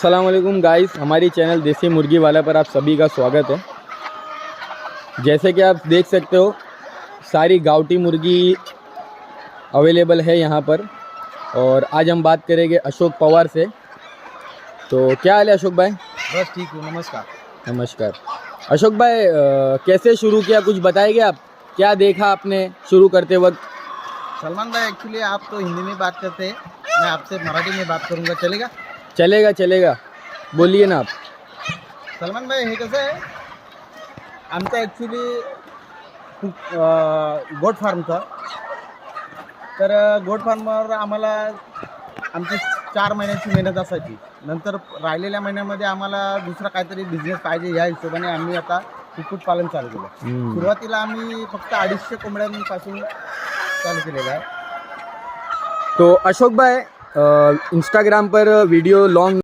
अस्सलाम वालेकुम गाइस, हमारी चैनल देसी मुर्गी वाला पर आप सभी का स्वागत है। जैसे कि आप देख सकते हो सारी गावटी मुर्गी अवेलेबल है यहाँ पर। और आज हम बात करेंगे अशोक पवार से। तो क्या हाल है अशोक भाई? बस ठीक हूँ। नमस्कार। नमस्कार अशोक भाई, कैसे शुरू किया कुछ बताएंगे आप? क्या देखा आपने शुरू करते वक्त? सलमान भाई, एक्चुअली आप तो हिंदी में बात करते हैं, मैं आपसे मराठी में बात करूँगा, चलेगा? चलेगा चलेगा, बोलिए ना आप। सलमान भाई, हे कसं आहे, आमचं ॲक्च्युली गोट फार्मचं, तर गोट फार्मवर आम्हाला आमची 4 महिन्याची मेहनत असायची. नंतर राहिलेल्या महिन्यामध्ये आम्हाला दुसरा काहीतरी बिझनेस पाहिजे या हिशोबाने आम्ही आता कुक्कुटपालन चालू केलं. सुरुवातीला आम्ही फक्त 250 कोंबड्यांपासून चालू केलेलं आहे. तो अशोक भाई, इंस्टाग्राम पर वीडियो लॉन्ग